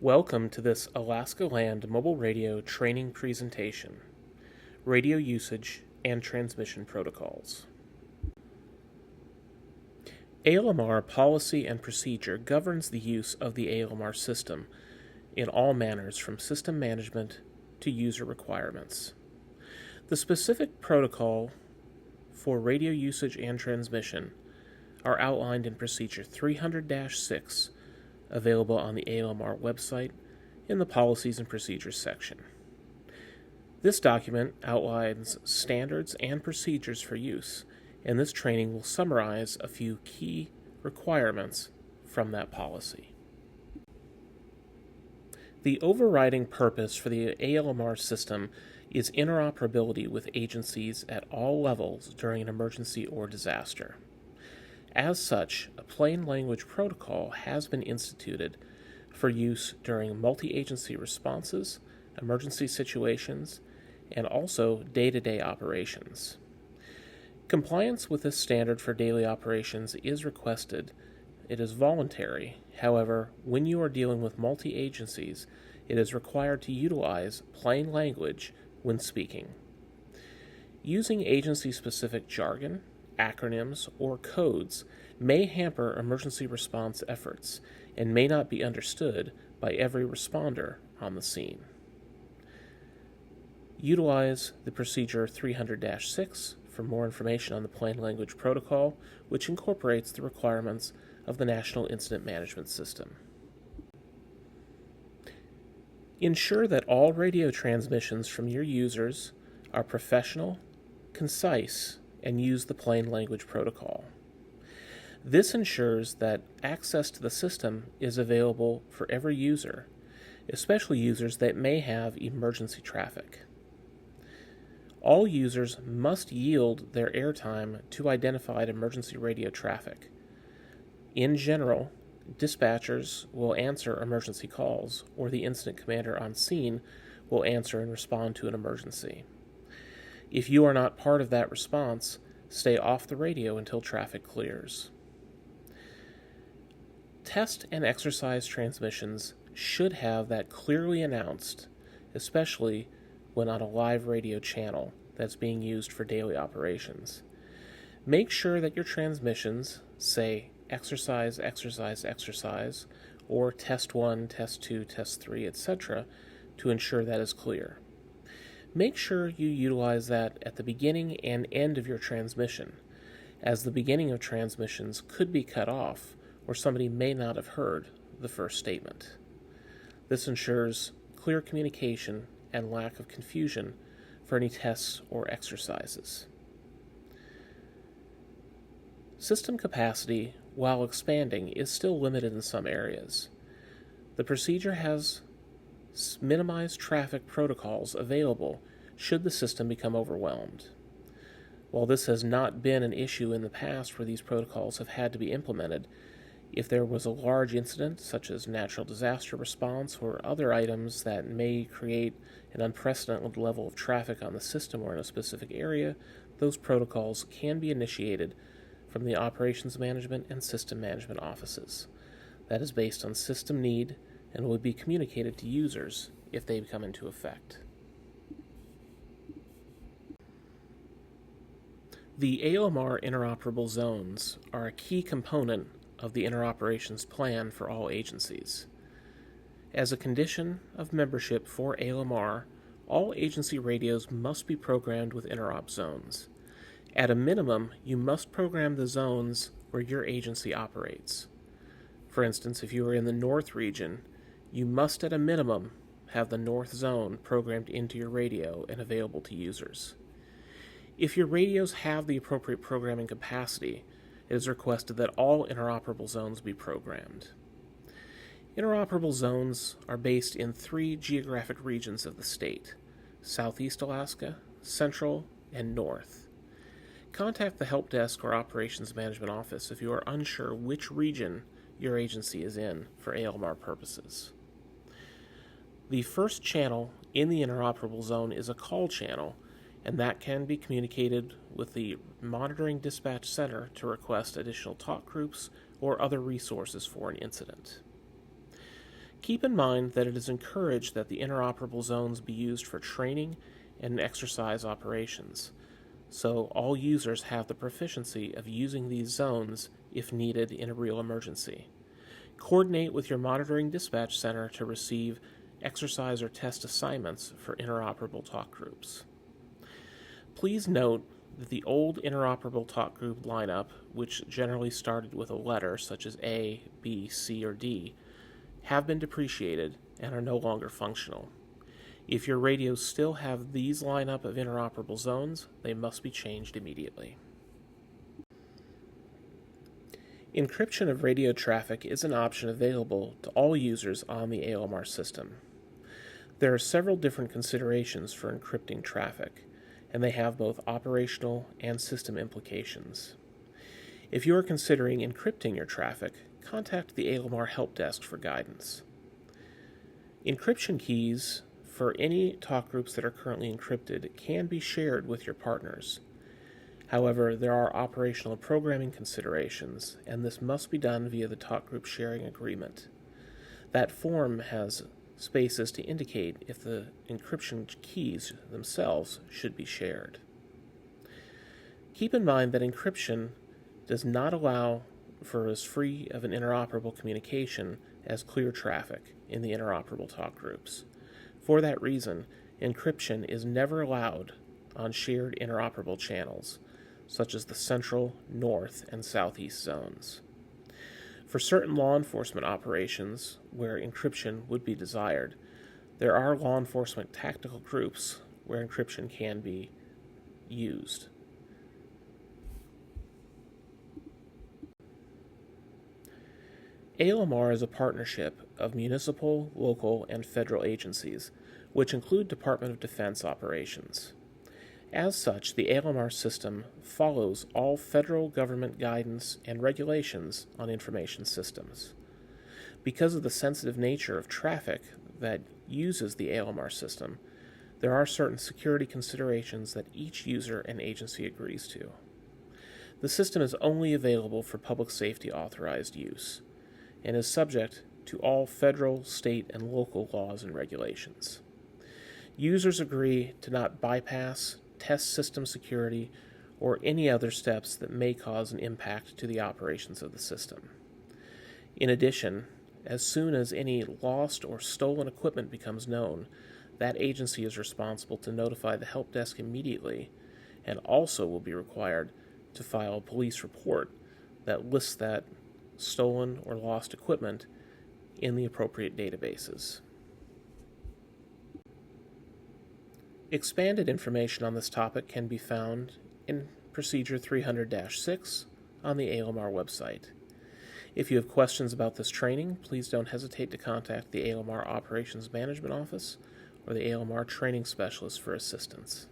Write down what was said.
Welcome to this Alaska Land Mobile Radio training presentation, Radio Usage and Transmission Protocols. ALMR policy and procedure governs the use of the ALMR system in all manners from system management to user requirements. The specific protocol for radio usage and transmission are outlined in Procedure 300-6, available on the ALMR website in the Policies and Procedures section. This document outlines standards and procedures for use, and this training will summarize a few key requirements from that policy. The overriding purpose for the ALMR system is interoperability with agencies at all levels during an emergency or disaster. As such, a plain language protocol has been instituted for use during multi-agency responses, emergency situations, and also day-to-day operations. Compliance with this standard for daily operations is requested. It is voluntary. However, when you are dealing with multi-agencies, it is required to utilize plain language when speaking. Using agency-specific jargon, acronyms, or codes may hamper emergency response efforts and may not be understood by every responder on the scene. Utilize the Procedure 300-6 for more information on the Plain Language Protocol, which incorporates the requirements of the National Incident Management System. Ensure that all radio transmissions from your users are professional, concise, and use the Plain Language Protocol. This ensures that access to the system is available for every user, especially users that may have emergency traffic. All users must yield their airtime to identified emergency radio traffic. In general, dispatchers will answer emergency calls, or the incident commander on scene will answer and respond to an emergency. If you are not part of that response, stay off the radio until traffic clears. Test and exercise transmissions should have that clearly announced, especially when on a live radio channel that's being used for daily operations. Make sure that your transmissions say exercise, exercise, exercise, or test 1, test 2, test 3, etc. to ensure that is clear. Make sure you utilize that at the beginning and end of your transmission, as the beginning of transmissions could be cut off or somebody may not have heard the first statement. This ensures clear communication and lack of confusion for any tests or exercises. System capacity, while expanding, is still limited in some areas. The procedure has minimized traffic protocols available should the system become overwhelmed. While this has not been an issue in the past where these protocols have had to be implemented, if there was a large incident, such as natural disaster response or other items that may create an unprecedented level of traffic on the system or in a specific area, those protocols can be initiated from the operations management and system management offices. That is based on system need and will be communicated to users if they come into effect. The ALMR interoperable zones are a key component of the interoperations plan for all agencies. As a condition of membership for ALMR, all agency radios must be programmed with interop zones. At a minimum, you must program the zones where your agency operates. For instance, if you are in the North region, you must at a minimum have the North Zone programmed into your radio and available to users. If your radios have the appropriate programming capacity, it is requested that all interoperable zones be programmed. Interoperable zones are based in 3 geographic regions of the state: Southeast Alaska, Central, and North. Contact the Help Desk or Operations Management Office if you are unsure which region your agency is in for ALMR purposes. The first channel in the interoperable zone is a call channel, and that can be communicated with the monitoring dispatch center to request additional talk groups or other resources for an incident. Keep in mind that it is encouraged that the interoperable zones be used for training and exercise operations, so all users have the proficiency of using these zones if needed in a real emergency. Coordinate with your monitoring dispatch center to receive exercise or test assignments for interoperable talk groups. Please note that the old interoperable talk group lineup, which generally started with a letter such as A, B, C, or D, have been depreciated and are no longer functional. If your radios still have these lineup of interoperable zones, they must be changed immediately. Encryption of radio traffic is an option available to all users on the ALMR system. There are several different considerations for encrypting traffic, and they have both operational and system implications. If you are considering encrypting your traffic, contact the ALMR Help Desk for guidance. Encryption keys for any talk groups that are currently encrypted can be shared with your partners. However, there are operational and programming considerations, and this must be done via the talk group sharing agreement. That form has spaces to indicate if the encryption keys themselves should be shared. Keep in mind that encryption does not allow for as free of an interoperable communication as clear traffic in the interoperable talk groups. For that reason, encryption is never allowed on shared interoperable channels, such as the central, north, and southeast zones. For certain law enforcement operations where encryption would be desired, there are law enforcement tactical groups where encryption can be used. ALMR is a partnership of municipal, local, and federal agencies, which include Department of Defense operations. As such, the ALMR system follows all federal government guidance and regulations on information systems. Because of the sensitive nature of traffic that uses the ALMR system, there are certain security considerations that each user and agency agrees to. The system is only available for public safety authorized use and is subject to all federal, state, and local laws and regulations. Users agree to not bypass, test system security, or any other steps that may cause an impact to the operations of the system. In addition, as soon as any lost or stolen equipment becomes known, that agency is responsible to notify the help desk immediately and also will be required to file a police report that lists that stolen or lost equipment in the appropriate databases. Expanded information on this topic can be found in Procedure 300-6 on the ALMR website. If you have questions about this training, please don't hesitate to contact the ALMR Operations Management Office or the ALMR Training Specialist for assistance.